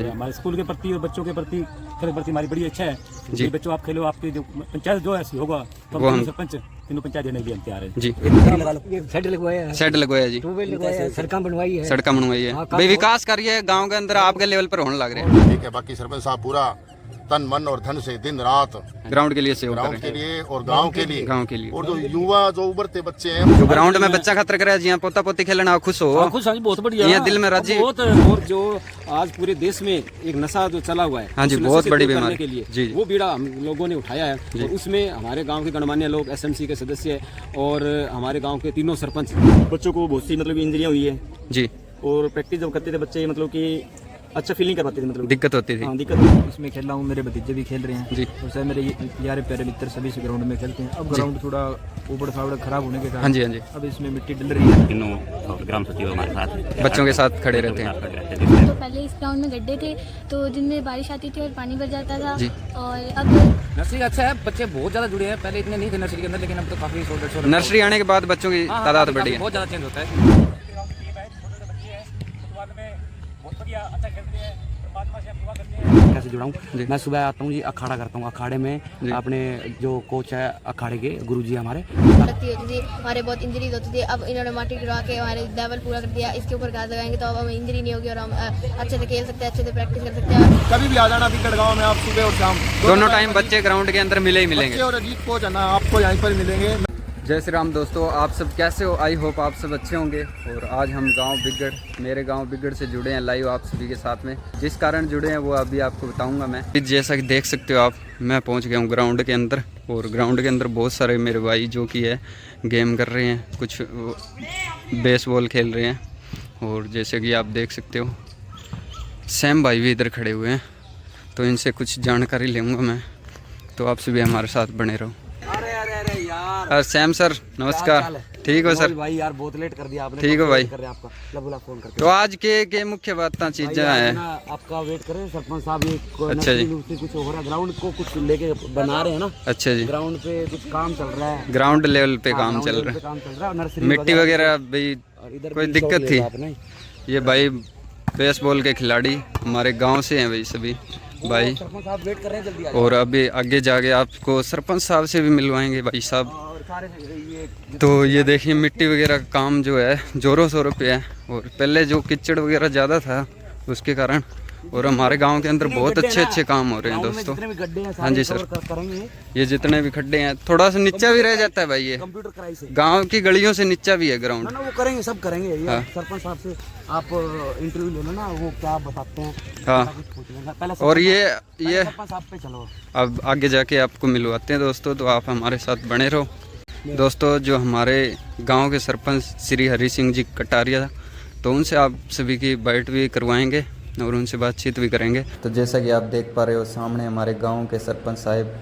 हमारे स्कूल के प्रति और बच्चों के प्रति खेल प्रति हमारी बड़ी अच्छा है जी। बच्चों आप खेलो, आपकी जो पंचायत जो ऐसी होगा तो वो हम हम सरपंच तीनों पंचायत देने के लिए हम तैयार हैं जी। सेट लगवाया है, सेट लगवाया जी, ट्यूबवेल लगवाया है, सड़कें बनवाई है, सड़क बनवाई है हाँ, भाई, विकास कार्य गांव के अंदर आपके लेवल पर होने लग रहे हैं। ठीक है। बाकी सरपंच साहब पूरा तन मन और धन से दिन रात ग्राउंड के लिए सेव कर ग्राउंड रहे के हैं, लिए और गांव के लिए गांव के लिए। और जो युवा जो उभरते बच्चे हैं जो ग्राउंड में बच्चा खतर करे जी, पोता पोती खेलना खुश हो, खुश, हाँ जी, बहुत बढ़िया। ये दिल में राजी बहुत। और जो आज पूरे देश में एक नशा जो चला हुआ है, हाँ जी, उस नशे बहुत से बड़ी दूर करने बीमारी के लिए जी, जी। वो बीड़ा हम लोगों ने उठाया है और उसमें हमारे गांव के गणमान्य लोग, एसएमसी के सदस्य और हमारे गांव के तीनों सरपंच। बच्चों को बहुत सी मतलब इंजरियां हुई है जी, और प्रैक्टिस जब करते थे बच्चे मतलब कि अच्छा फीलिंग कर पाते थे, मतलब दिक्कत होती थी। हाँ दिक्कत। इसमें खेल रहा हूँ, मेरे भतीजे भी खेल रहे हैं जी। और सर मेरे यार प्यारे मित्र सभी से ग्राउंड में खेलते हैं। अब ग्राउंड थोड़ा ऊबड़ खाबड़ खराब होने के हाँ कारण जी, हाँ जी, अब इसमें मिट्टी डल रही है। तीनों ग्राम सचिव हमारे साथ बच्चों के साथ खड़े रहते हैं। हैं। तो पहले इस ग्राउंड में गड्ढे थे, तो दिन में बारिश आती थी और पानी भर जाता था। जी। और अब नर्सरी अच्छा है, बच्चे बहुत ज्यादा जुड़े हैं, पहले इतने नहीं थे नर्सरी के अंदर, लेकिन अब तो काफी 100-150 नर्सरी आने के बाद बच्चों की तादाद बढ़ी है। बहुत ज्यादा चेंज होता है। कैसे जुड़ा हूँ मैं, सुबह आता हूँ जी, अखाड़ा करता हूँ। अखाड़े में अपने जो कोच है अखाड़े के, गुरुजी हमारे, लगती होती थी, हमारे बहुत इंजरीज होती थी। अब इन्होंने माटी गिरवा के हमारे लेवल पूरा कर दिया। इसके ऊपर घास लगाएंगे तो अब हमें इंजरी नहीं होगी और हम अच्छे से खेल सकते हैं, अच्छे से प्रैक्टिस कर सकते हैं। कभी भी आ जाना बिगड़ गाँव में आप सुबह और शाम दोनों टाइम बच्चे ग्राउंड के अंदर मिले ही मिलेंगे। बच्चे और अजीत कोच है ना, आपको यहीं पर मिलेंगे। जय श्री राम दोस्तों, आप सब कैसे हो? आई होप आप सब अच्छे होंगे। और आज हम गांव बिगड़, मेरे गांव बिगड़ से जुड़े हैं लाइव आप सभी के साथ में। जिस कारण जुड़े हैं वो अभी आपको बताऊंगा मैं। जैसा कि देख सकते हो आप, मैं पहुंच गया हूं ग्राउंड के अंदर और ग्राउंड के अंदर बहुत सारे मेरे भाई जो कि है गेम कर रहे हैं, कुछ बेसबॉल खेल रहे हैं। और जैसे कि आप देख सकते हो सैम भाई भी इधर खड़े हुए हैं, तो इनसे कुछ जानकारी लूँगा मैं, तो आप सभी हमारे साथ बने रहो। यार सैम सर नमस्कार, ठीक हो सर? भाई यार बहुत लेट कर दिया आपने। ठीक हो भाई? कर रहे आपका लबुला फोन करके। तो आज के मुख्य बातें चीज़ें हैं। आपका वेट कर रहे हैं सरपंच साहब, ये अच्छा जी। कुछ हो रहा है, ग्राउंड को कुछ लेके बना रहे हैं ना। अच्छा जी, ग्राउंड पे कुछ काम चल रहा है, ग्राउंड लेवल पे हाँ, काम ग्राउंड चल लेवल रहा पे है। काम चल रहा है। नर्सरी मिट्टी वगैरह भाई और इधर कोई भी दिक्कत शौक थी? लेगा आपने। ये भाई बेसबॉल के खिलाड़ी हमारे गांव से हैं भाई सभी भाई। सरपंच साहब वेट कर रहे हैं, जल्दी आ और अभी आगे जाके आपको सरपंच साहब से भी मिलवाएंगे भाई साहब। और सारे ये तो ये देखिए मिट्टी वगैरह का काम जो है जोरों शोरों पे है। और पहले जो कीचड़ वगैरह ज़्यादा था उसके कारण, और हमारे गांव के अंदर बहुत अच्छे काम हो रहे हैं दोस्तों। जितने भी गड्ढे हैं हाँ जी सारे सर, कवर करेंगे। ये जितने भी खड्डे हैं, थोड़ा सा नीचा भी रह जाता है भाई, ये कंप्यूटर कराई से गांव की गलियों से नीचा भी है ग्राउंड। ना वो करेंगे, सब करेंगे। ये हाँ। सरपंच साहब से आप इंटरव्यू ले लो ना, वो क्या बताते हैं, हाँ। कुछ पूछ लेना। पहले और ये सरपंच साहब पे चलो। अब आगे जाके आपको मिलवाते हैं दोस्तों, तो आप हमारे साथ बने रहो दोस्तों। जो हमारे गांव के सरपंच श्री हरि सिंह जी कटारिया, तो उनसे आप सभी की बाइट भी करवाएंगे और उनसे बातचीत भी करेंगे। तो जैसा कि आप देख पा रहे हो सामने हमारे गांव के सरपंच साहिब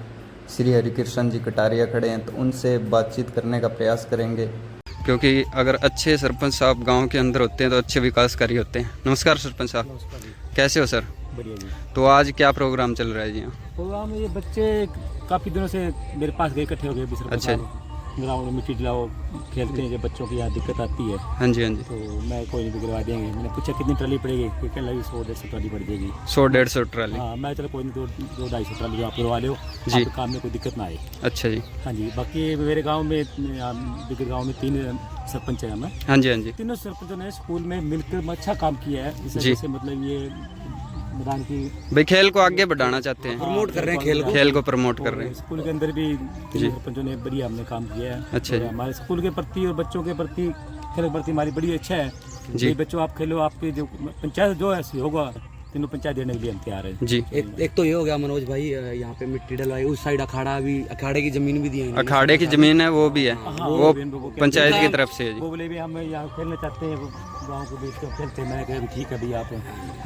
श्री हरिकृष्ण जी कटारिया खड़े हैं, तो उनसे बातचीत करने का प्रयास करेंगे, क्योंकि अगर अच्छे सरपंच साहब गांव के अंदर होते हैं तो अच्छे विकासकारी होते हैं। नमस्कार सरपंच साहब, कैसे हो सर? बढ़िया जी। तो आज क्या प्रोग्राम चल रहा है जी यहाँ? प्रोग्राम में ये बच्चे काफ़ी दिनों से मेरे पास गए, इकट्ठे हो गए। अच्छा जी। ग्राउंड में मिट्टी डलाओ खेलते हैं, जब बच्चों की यहाँ दिक्कत आती है हाँ जी, हाँ जी। तो मैं कोई नहीं गिरवा देंगे। मैंने पूछा कितनी ट्राली पड़ेगी, ये कहने लगी 100-150 ट्राली पड़ जाएगी। 100-150 ट्राली? हाँ, मैं चलो कोई नहीं, 200-250 ट्राली आप करवा लो जी। आपके काम में कोई दिक्कत ना आए। अच्छा जी। हाँ जी। बाकी मेरे गांव में बिगड़ गांव में 3 सरपंच हैं। मैं हाँ जी, हाँ जी। तीनों सरपंचों ने स्कूल में मिलकर अच्छा काम किया है। इस वजह से मतलब ये मैदान की भाई खेल को आगे बढ़ाना चाहते हैं, प्रमोट कर रहे हैं खेल को प्रमोट कर रहे हैं। स्कूल के अंदर भी जी। 3 सरपंचों ने बढ़िया हमने काम किया है। अच्छा और जी। हमारे स्कूल के प्रति और बच्चों के प्रति खेल के प्रति हमारी बड़ी अच्छा है जी। बच्चों आप खेलो, आपकी जो पंचायत जो ऐसी होगा तीनों पंचायत देने के लिए हम तैयार हैं जी। एक तो ये हो गया मनोज भाई, यहाँ पे मिट्टी डलवाई, उस साइड अखाड़ा भी, अखाड़े की जमीन भी दी है। अखाड़े की जमीन है वो भी है, वो पंचायत की तरफ से है जी। वो बोले भी हम यहाँ खेलना चाहते हैं, गाँव के बीच में खेलते हैं। मैंने कहा ठीक है भैया, आप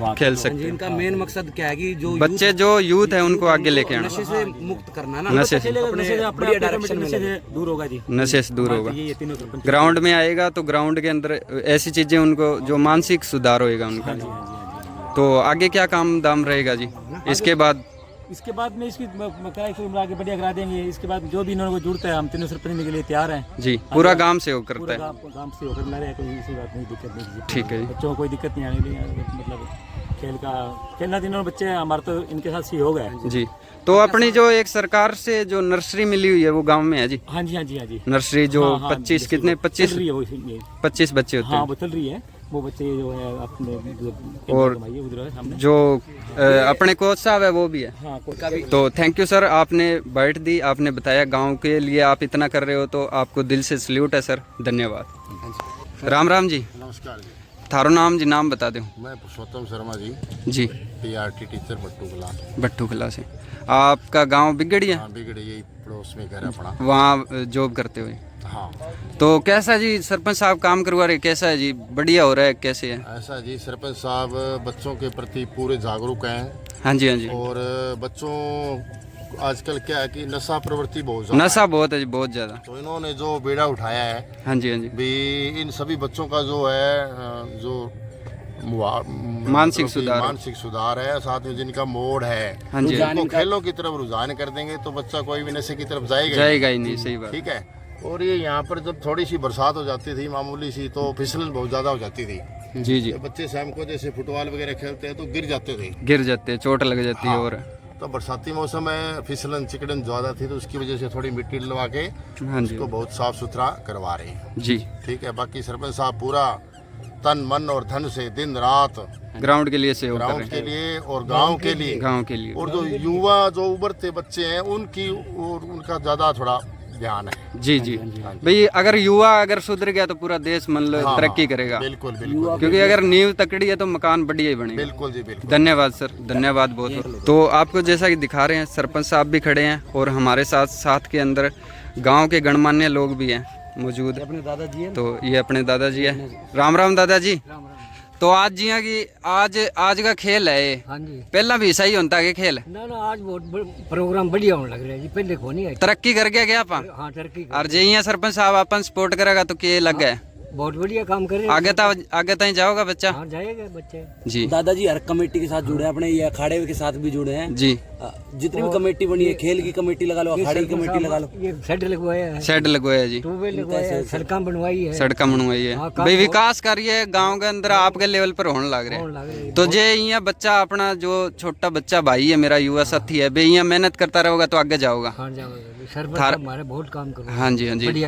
वहाँ खेल खेलो। सकते हैं। इनका मेन मकसद क्या है कि जो बच्चे जो यूथ है उनको आगे लेके आना, नशे से मुक्त करना है ना, नशे से, बढ़िया डायरेक्शन में दूर होगा जी, नशे से दूर होगा। ये तीनों सरपंच। ग्राउंड में आएगा तो ग्राउंड के अंदर ऐसी चीजें उनको जो मानसिक सुधार होएगा उनका। तो आगे क्या काम दाम रहेगा जी इसके बाद? इसके बाद में इसकी आगे बढ़िया करा देंगे। इसके बाद जो भी इन्होंने को जुड़ता है हम तीनों सरपंच के लिए तैयार हैं जी। पूरा गांव से वो करता पूरा है? गांव से होकर ला रहे हैं, कोई इसी बात नहीं, दिक्कत नहीं। ठीक है। बच्चों को कोई दिक्कत नहीं आने मतलब खेल का खेलना तीनों बच्चे हमारे तो इनके साथ सहयोग है जी। तो अपनी जो एक सरकार से जो नर्सरी मिली हुई है वो गांव में है जी? हाँ जी हाँ जी हाँ जी। नर्सरी जो हाँ, हाँ, 25 जैसे कितने वो 25 चल रही है वो 25 बच्चे होते हाँ हैं वो चल रही है, वो बच्चे जो है अपने और उधर है सामने। जो अपने कोच साहब है वो भी है। हाँ कोच का भी। तो थैंक यू सर, आपने बाइट दी, आपने बताया गांव के लिए आप इतना कर रहे हो तो आपको दिल से सल्यूट है सर, धन्यवाद। राम राम जी। नमस्कार जी, थारो नाम जी, नाम बता दो मैं पुरुषोत्तम शर्मा जी, जी। PRT टीचर भट्टू कला। भट्टू कला से। आपका गांव बिगड़ है? हाँ बिगड़े, यही पड़ोस में घर है अपना। वहाँ जॉब करते हुए? हाँ। तो कैसा जी सरपंच साहब काम करवा रहे, कैसा है जी, बढ़िया हो रहा है, कैसे है? ऐसा जी, सरपंच साहब बच्चों के प्रति पूरे जागरूक हैं। हाँ जी हाँ जी। और बच्चों आजकल क्या है कि नशा प्रवृत्ति बहुत ज्यादा नशा बहुत है जी, बहुत ज्यादा। तो इन्होंने जो बेड़ा उठाया है हाँ जी हाँ जी। भी इन सभी बच्चों का जो है जो मानसिक सुधार है, साथ में जिनका मोड़ है हाँ जी, उनको खेलों की तरफ रुझान कर देंगे तो बच्चा कोई भी नशे की तरफ जाएगा ही नहीं। सही बात। ठीक है। और ये यहाँ पर जब थोड़ी सी बरसात हो जाती थी मामूली सी, तो फिसलन बहुत ज्यादा हो जाती थी जी जी। तो बच्चे शाम को जैसे फुटबॉल वगैरह खेलते हैं तो गिर जाते थे, गिर जाते, चोट लग जाती है। हाँ। और तो बरसाती मौसम में फिसलन चिकड़न ज्यादा थी तो उसकी वजह से थोड़ी मिट्टी डलवा के हाँ जी उसको बहुत साफ सुथरा करवा रहे हैं। जी। ठीक है। बाकी सरपंच साहब पूरा तन मन और धन से दिन रात ग्राउंड के लिए सहयोग कर ग्राउंड रहे के लिए और गांव के लिए, गांव के लिए। और जो युवा जो उभरते बच्चे हैं उनकी और उनका ज्यादा थोड़ा ध्यान है। जी जी भाई, अगर युवा अगर सुधर गया तो पूरा देश मतलब हाँ, तरक्की करेगा। बिल्कुल बिल्कुल, क्योंकि अगर नींव तकड़ी है तो मकान बढ़िया ही बनेगा। बिल्कुल जी बिल्कुल। धन्यवाद सर, धन्यवाद बहुत बहुत। तो आपको जैसा कि दिखा रहे हैं सरपंच साहब भी खड़े हैं और हमारे साथ के अंदर गांव के गणमान्य लोग भी हैं मौजूद। अपने दादाजी है। तो ये अपने दादाजी है। राम राम दादाजी। तो आज जी हाँ कि आज का खेल है ये। हाँ जी। पहला भी सही होता है खेल? ना आज बहुत प्रोग्राम बढ़िया होने लग रहा है जी, पहले को नहीं है। तरक्की कर गया क्या आपा? हाँ तरक्की और जे यहाँ सरपंच साहब अपन सपोर्ट करेगा तो क्या लग गया? बहुत बढ़िया काम कर रहे हैं। आगे तक जाओगा बच्चा? हाँ जाएगा बच्चे जी। दादाजी हर कमेटी के साथ जुड़े हैं, अपने ये अखाड़े के साथ भी जुड़े हैं जी। जितनी भी कमेटी बनी है, खेल की कमेटी लगा लो, अखाड़े की कमेटी लगा लो। ये शेड लगवाया है, शेड लगवाया जी, ट्यूबवेल लगवाया है, सड़कें बनवाई है, सड़कें बनवाई है भाई। विकास कार्य गांव के अंदर आपके लेवल पर होने लग रहे हैं। तो जे यहाँ बच्चा अपना जो छोटा बच्चा भाई है मेरा युवा साथी है, बे यहाँ मेहनत करता रहोगा तो आगे जाओगा। हमारे बहुत काम करो। हाँ जी हाँ जी।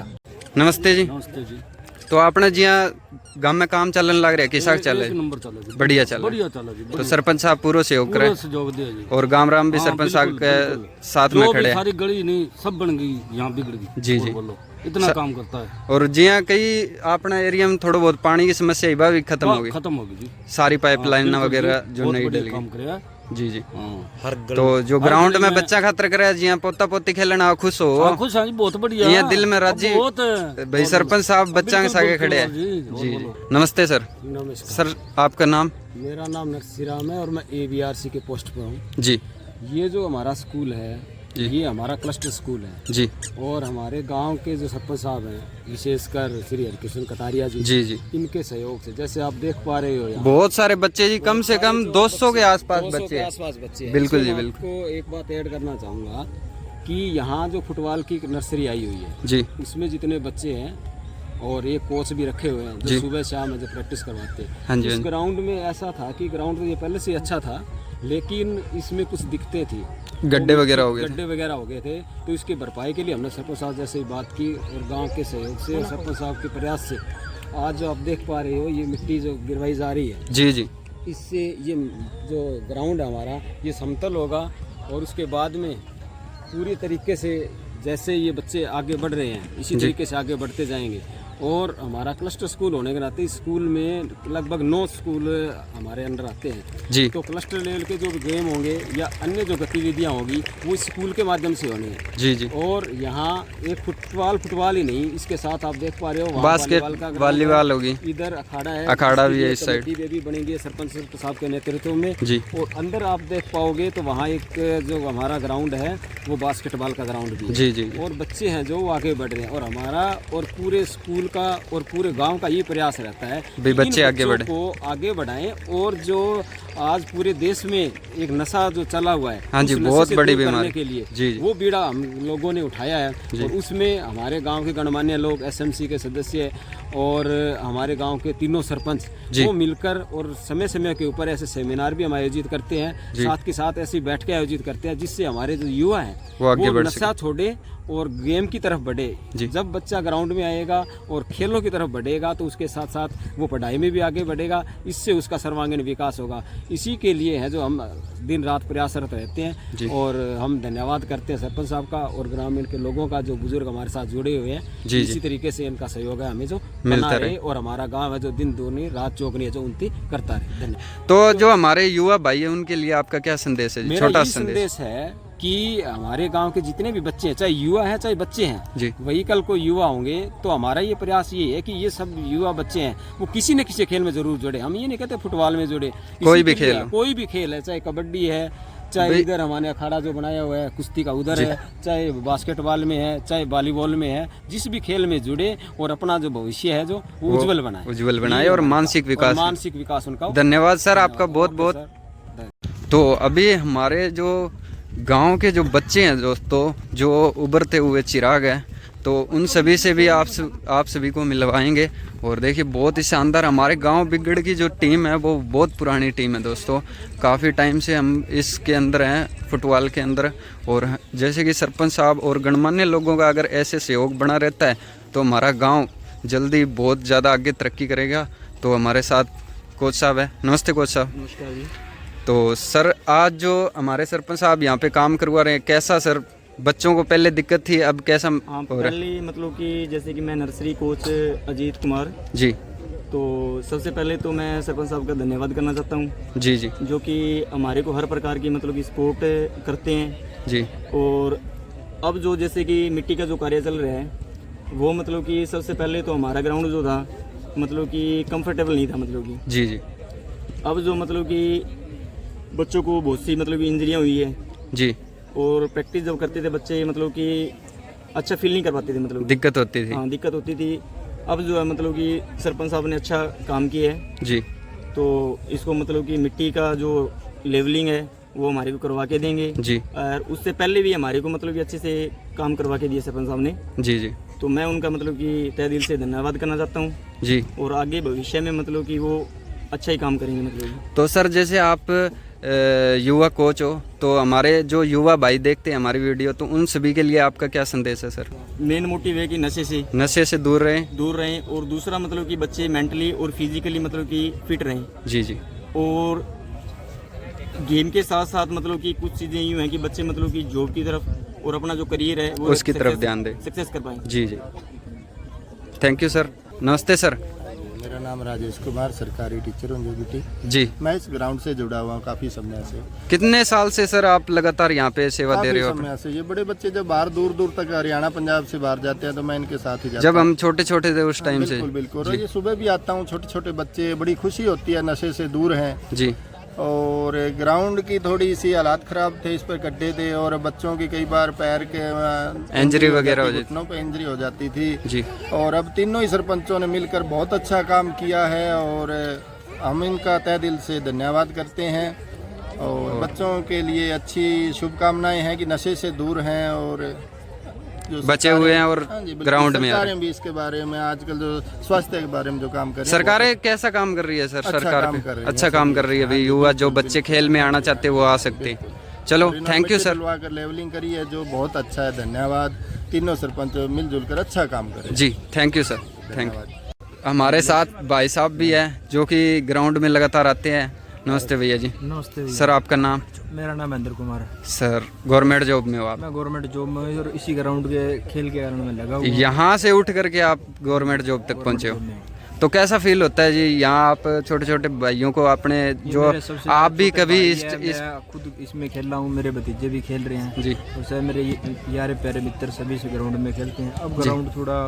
नमस्ते जी। नमस्ते जी। तो आपने जी यहाँ गांव में काम चलने लग रहा है, कैसा चल रहा है? बढ़िया चल रहा है। तो सरपंच साहब पूरा सहयोग करे और गांव राम भी सरपंच साहब के साथ में खड़े हैं। सारी गली नहीं सब बन गई, यहाँ बिगड़ गई। जी जी, इतना काम करता है। और जी हाँ कई अपना एरिया में थोड़ा बहुत पानी की समस्या भी खत्म हो गई जी। सारी पाइपलाइन वगैरह जो नई डली काम करे। जी जी। तो जो ग्राउंड में बच्चा खातर करे जी पोता पोती खेलना खुश हो, खुश है जी, बहुत बढ़िया। यहाँ दिल में राजी भाई सरपंच साहब बच्चा के सागे खड़े हैं। जी नमस्ते सर। सर आपका नाम? मेरा नाम नरसिंह है और मैं ABRC के पोस्ट पर हूँ जी। ये जो हमारा स्कूल है ये हमारा क्लस्टर स्कूल है जी। और हमारे गांव के जो सरपंच साहब हैं विशेषकर श्री हरिकृष्ण कटारिया जी जी जी, इनके सहयोग से जैसे आप देख पा रहे हो यहाँ बहुत सारे बच्चे जी, कम से कम 200 के आसपास बच्चे हैं। बिल्कुल जी इसमें बिल्कुल। आपको एक बात ऐड करना चाहूँगा कि यहाँ जो फुटबॉल की नर्सरी आई हुई है जी, उसमें जितने बच्चे हैं और एक कोच भी रखे हुए हैं जो सुबह शाम जो प्रैक्टिस करवाते हैं। हाँ जी। इस ग्राउंड में ऐसा था कि ग्राउंड तो ये पहले से अच्छा था लेकिन इसमें कुछ दिक्कतें थी, गड्ढे वगैरह हो गए थे। तो इसकी भरपाई के लिए हमने सरपंच साहब जैसे ही बात की और गांव के सहयोग से और सरपंच साहब के प्रयास से आज जो आप देख पा रहे हो ये मिट्टी जो गिरवाई जा रही है जी जी, इससे ये जो ग्राउंड है हमारा ये समतल होगा और उसके बाद में पूरी तरीके से जैसे ये बच्चे आगे बढ़ रहे हैं इसी तरीके से आगे बढ़ते जाएंगे। और हमारा क्लस्टर स्कूल होने के नाते स्कूल में लगभग 9 स्कूल हमारे अंडर आते हैं जी। तो क्लस्टर लेवल के जो गेम होंगे या अन्य जो गतिविधियां होगी वो स्कूल के माध्यम से होनी है जी जी। और यहाँ एक फुटबॉल ही नहीं, इसके साथ आप देख पा रहे हो बास्केट वॉलीबॉल होगी, इधर अखाड़ा है, अखाड़ा भी है इस साइड भी बनेगी सरपंच साहब के नेतृत्व में जी। और अंदर आप देख पाओगे तो वहाँ एक जो हमारा ग्राउंड है वो बास्केटबॉल का ग्राउंड भी है जी जी। और बच्चे हैं जो आगे बढ़ रहे हैं और हमारा और पूरे स्कूल का और पूरे गांव का ये प्रयास रहता है भाई बच्चे आगे बढ़े, को आगे बढ़ाएं और जो आज पूरे देश में एक नशा जो चला हुआ है, हाँ जी, उस नशे बहुत से बड़ी दूर करने बीमारी के लिए जी, जी। वो बीड़ा हम लोगों ने उठाया है। और उसमें हमारे गांव के गणमान्य लोग, एसएमसी के सदस्य और हमारे गांव के तीनों सरपंच वो मिलकर और समय समय के ऊपर ऐसे सेमिनार भी हम आयोजित करते हैं, साथ के साथ ऐसी बैठकें आयोजित करते हैं, जिससे हमारे जो युवा हैं वो नशा छोड़े और गेम की तरफ बढ़े। जब बच्चा ग्राउंड में आएगा और खेलों की तरफ बढ़ेगा तो उसके साथ साथ वो पढ़ाई में भी आगे बढ़ेगा, इससे उसका सर्वांगीण विकास होगा। इसी के लिए है जो हम दिन रात प्रयासरत रहते हैं। और हम धन्यवाद करते हैं सरपंच साहब का और ग्रामीण के लोगों का, जो बुजुर्ग हमारे साथ जुड़े हुए हैं। इसी तरीके से इनका सहयोग है हमें जो मिलता रहे और हमारा गाँव है जो दिन दूनी रात चौगनी है जो उन्नति करता रहे। धन्यवाद। तो जो हमारे युवा भाई है उनके लिए आपका क्या संदेश है? मेरा छोटा यही संदेश है कि हमारे गांव के जितने भी बच्चे हैं, चाहे युवा हैं चाहे बच्चे हैं, वही कल को युवा होंगे, तो हमारा ये प्रयास ये है कि ये सब युवा बच्चे हैं वो किसी न किसी खेल में जरूर जुड़े। हम ये नहीं कहते फुटबॉल में जुड़े, कोई भी खेल है, चाहे कबड्डी है, चाहे इधर हमारे अखाड़ा जो बनाया हुआ है कुश्ती का उधर है, चाहे बास्केटबॉल में है, चाहे वॉलीबॉल में है, जिस भी खेल में जुड़े और अपना जो भविष्य है जो उज्जवल बनाए और मानसिक विकास उनका। धन्यवाद सर आपका बहुत बहुत। तो अभी हमारे जो गांव के जो बच्चे हैं दोस्तों, जो उभरते हुए चिराग हैं, तो उन सभी से भी आप सभी को मिलवाएंगे। और देखिए बहुत ही शानदार हमारे गांव बिगड़ की जो टीम है वो बहुत पुरानी टीम है दोस्तों। काफ़ी टाइम से हम इसके अंदर हैं, फुटबॉल के अंदर। और जैसे कि सरपंच साहब और गणमान्य लोगों का अगर ऐसे सहयोग बना रहता है तो हमारा गाँव जल्दी बहुत ज़्यादा आगे तरक्की करेगा। तो हमारे साथ कोच साहब है। नमस्ते कोच साहब। नमस्कार जी। तो सर आज जो हमारे सरपंच साहब यहाँ पे काम करवा रहे हैं, कैसा सर? बच्चों को पहले दिक्कत थी, अब कैसा हो रहा है? पहले मतलब कि जैसे कि मैं नर्सरी कोच अजीत कुमार जी, तो सबसे पहले तो मैं सरपंच साहब का धन्यवाद करना चाहता हूँ जी जी, जो कि हमारे को हर प्रकार की मतलब कि सपोर्ट करते हैं जी। और अब जो जैसे कि मिट्टी का जो कार्य चल रहा है वो मतलब कि सबसे पहले तो हमारा ग्राउंड जो था मतलब कि कंफर्टेबल नहीं था, मतलब कि जी जी। अब जो मतलब कि बच्चों को बहुत सी मतलब कि इंजरियाँ हुई है जी, और प्रैक्टिस जब करते थे बच्चे मतलब कि अच्छा फील नहीं कर पाते थे, मतलब दिक्कत होती थी। हाँ दिक्कत होती थी। अब जो है मतलब कि सरपंच साहब ने अच्छा काम किया है जी, तो इसको मतलब कि मिट्टी का जो लेवलिंग है वो हमारे को करवा के देंगे जी। और उससे पहले भी हमारे को मतलब कि अच्छे से काम करवा के दिए सरपंच साहब ने जी जी। तो मैं उनका मतलब कि तहे दिल से धन्यवाद करना चाहता हूँ जी। और आगे भविष्य में मतलब कि वो अच्छा ही काम करेंगे मतलब। तो सर जैसे आप युवा कोच हो, तो हमारे जो युवा भाई देखते हैं हमारी वीडियो, तो उन सभी के लिए आपका क्या संदेश है सर? मेन मोटिव है कि नशे से दूर रहें और दूसरा मतलब कि बच्चे मेंटली और फिजिकली मतलब कि फिट रहें। जी जी। और गेम के साथ साथ मतलब कि कुछ चीज़ें यूँ हैं कि बच्चे मतलब कि जॉब की तरफ और अपना जो करियर है वो उसकी तरफ ध्यान दें, सक्सेस कर पाएँ। जी जी। Thank you sir. नमस्ते सर। मेरा नाम राजेश कुमार, सरकारी टीचर हूँ जोगिटी जी। मैं इस ग्राउंड से जुड़ा हुआ हूँ काफ़ी समय से। कितने साल से सर आप लगातार यहाँ पे सेवा दे रहे हो? समय से। ये बड़े बच्चे जब बाहर दूर दूर तक हरियाणा पंजाब से बाहर जाते हैं तो मैं इनके साथ ही जाता जब हम छोटे छोटे थे उस टाइम से? बिल्कुल बिल्कुल। और ये सुबह भी आता हूँ, छोटे छोटे बच्चे, बड़ी खुशी होती है, नशे से दूर हैं जी। और ग्राउंड की थोड़ी सी हालात ख़राब थे, इस पर गड्ढे थे और बच्चों की कई बार पैर के इंजरी वगैरह हो जाती, घुटनों पे इंजरी हो जाती थी जी। और अब तीनों ही सरपंचों ने मिलकर बहुत अच्छा काम किया है और हम इनका तहे दिल से धन्यवाद करते हैं। और बच्चों के लिए अच्छी शुभकामनाएं हैं कि नशे से दूर हैं और बचे हुए हैं और ग्राउंड में सरकारें भी इसके बारे में आजकल जो स्वास्थ्य के बारे में जो काम कर रही है, सरकारें कैसा काम कर रही है सर? सरकार अच्छा है, काम कर रही है भाई। युवा जो बच्चे खेल में आना चाहते हैं वो आ सकते हैं। चलो थैंक यू सर। कर लेवलिंग करी है जो बहुत अच्छा है, धन्यवाद। तीनों सरपंच मिलजुल कर अच्छा काम करें जी। Thank you sir, thank you. हमारे साथ भाई साहब भी है जो कि ग्राउंड में लगातार आते हैं। नमस्ते भैया जी। नमस्ते सर आपका नाम? मेरा नाम महेंद्र कुमार है सर गवर्नमेंट जॉब में हो आप? मैं गवर्नमेंट जॉब में हूँ और इसी ग्राउंड के खेल के कारण में लगा हुआ। यहाँ से उठ करके आप गवर्नमेंट जॉब तक पहुँचे हो, तो कैसा फील होता है जी? यहाँ आप छोटे छोटे भाइयों को अपने जो आप भी कभी खुद इसमें खेल रहा हूँ, मेरे भतीजे भी खेल रहे हैं जी। और सर मेरे यार प्यारे मित्र सभी से ग्राउंड में खेलते हैं। अब ग्राउंड थोड़ा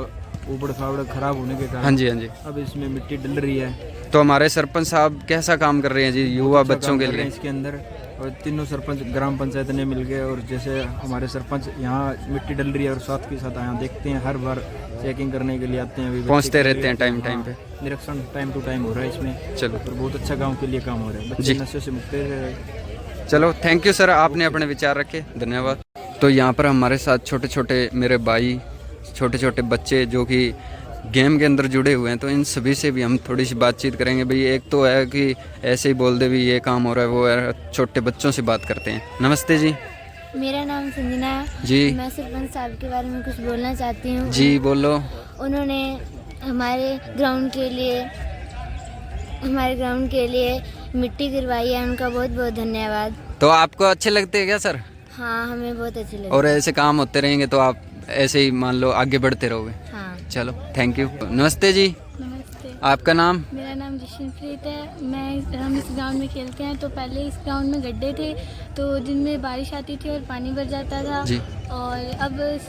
ऊबड़ खाबड़ खराब होने के हाँ कारण जी हाँ जी। अब इसमें मिट्टी डल रही है। तो हमारे सरपंच साहब कैसा काम कर रहे हैं जी युवा अच्छा बच्चों काम के कर रहे लिए? हैं इसके अंदर, और तीनों सरपंच ग्राम पंचायत ने मिलके, और जैसे हमारे सरपंच यहाँ मिट्टी डल रही है और साथ के साथ यहाँ देखते हैं, हर बार चेकिंग करने के लिए आते हैं। अभी बच्चे पहुँचते के रहते लिए- हैं टाइम पे। हाँ, निरीक्षण टाइम टू टाइम हो रहा है इसमें। चलो और बहुत अच्छा गाँव के लिए काम हो रहा है, जी। बच्चे नशे से मुक्त रह रहे हैं। चलो थैंक यू सर, आपने अपने विचार रखे, धन्यवाद। तो यहाँ पर हमारे साथ छोटे छोटे मेरे भाई, छोटे छोटे बच्चे जो कि गेम के अंदर जुड़े हुए हैं, तो इन सभी से भी हम थोड़ी सी बातचीत करेंगे। भाई एक तो है कि ऐसे ही बोल दे भी ये काम हो रहा है वो है, छोटे बच्चों से बात करते हैं। नमस्ते जी। मेरा नाम संजना है जी मैं सरपंच साहब के बारे में कुछ बोलना चाहती हूँ। जी बोलो। उन्होंने हमारे ग्राउंड के लिए मिट्टी गिरवाई है, उनका बहुत बहुत धन्यवाद। तो आपको अच्छे लगते हैं क्या सर? हाँ, हमें बहुत अच्छे लगे। और ऐसे काम होते रहेंगे तो आप ऐसे ही मान लो आगे बढ़ते रहोगे। हाँ। चलो थैंक यू। नमस्ते जी, नमस्ते, आपका नाम? मेरा नाम जशनप्रीत है। हम इस ग्राउंड में खेलते हैं। तो पहले इस ग्राउंड में गड्ढे थे, तो दिन में बारिश आती थी और पानी भर जाता था जी। और अब इस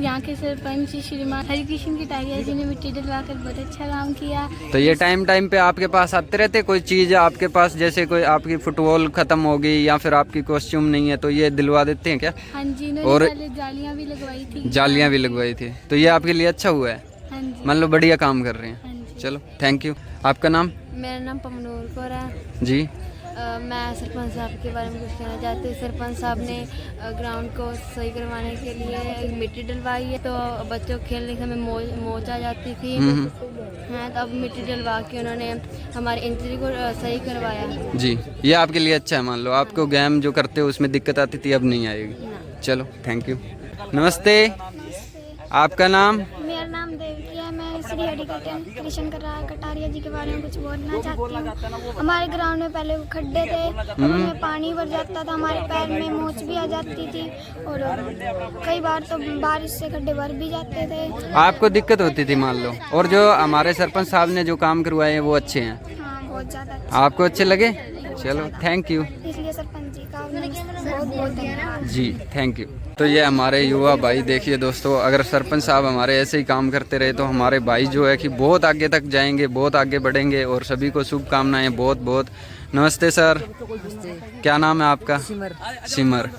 यहाँ के सरपंच श्रीमान हरिकृष्ण कटारिया जी ने मिट्टी डलवा कर बहुत अच्छा काम किया। तो ये टाइम पे आपके पास आते रहते? कोई चीज़ आपके पास, जैसे कोई आपकी फुटबॉल खत्म हो गई या फिर आपकी कॉस्ट्यूम नहीं है, तो ये दिलवा देते हैं क्या? हाँ जी, इन्होंने और पहले जालियाँ भी लगवाई थी। जालियाँ भी लगवाई थी, तो ये आपके लिए अच्छा हुआ है, हाँ जी। मतलब बढ़िया काम कर रहे हैं। हाँ जी। चलो थैंक यू। आपका नाम? मेरा नाम पमनूर कौर है। जी। मैं सरपंच साहब के बारे में कुछ कहना चाहती हूँ। सरपंच साहब ने ग्राउंड को सही करवाने के लिए मिट्टी डलवाई है, तो बच्चों को खेलने के समय मोच आ जाती थी। हाँ, तो अब मिट्टी डलवा के उन्होंने हमारी इंजरी को सही करवाया। जी, ये आपके लिए अच्छा है। मान लो आपको गेम जो करते हो उसमें दिक्कत आती थी, अब नहीं आएगी। चलो थैंक यू। नमस्ते, आपका नाम? मेरा नाम देवकी है। मैं श्री हरिकृष्ण कटारिया जी के बारे में कुछ बोलना चाहती हूँ। हमारे ग्राउंड में पहले खड्डे थे, उनमें पानी भर जाता था, हमारे पैर में मोच भी आ जाती थी और कई बार तो बारिश से खड्डे भर भी जाते थे। आपको दिक्कत होती थी मान लो, और जो हमारे सरपंच साहब ने जो काम करवाए हैं वो अच्छे हैं? हाँ, बहुत ज़्यादा। आपको अच्छे लगे? चलो थैंक यू। इसलिए सरपंच जी का बहुत बहुत धन्यवाद। जी थैंक यू। तो ये हमारे युवा भाई, देखिए दोस्तों, अगर सरपंच साहब हमारे ऐसे ही काम करते रहे तो हमारे भाई जो है कि बहुत आगे तक जाएंगे, बहुत आगे बढ़ेंगे, और सभी को शुभकामनाएं बहुत बहुत। नमस्ते सर, क्या नाम है आपका? सिमर।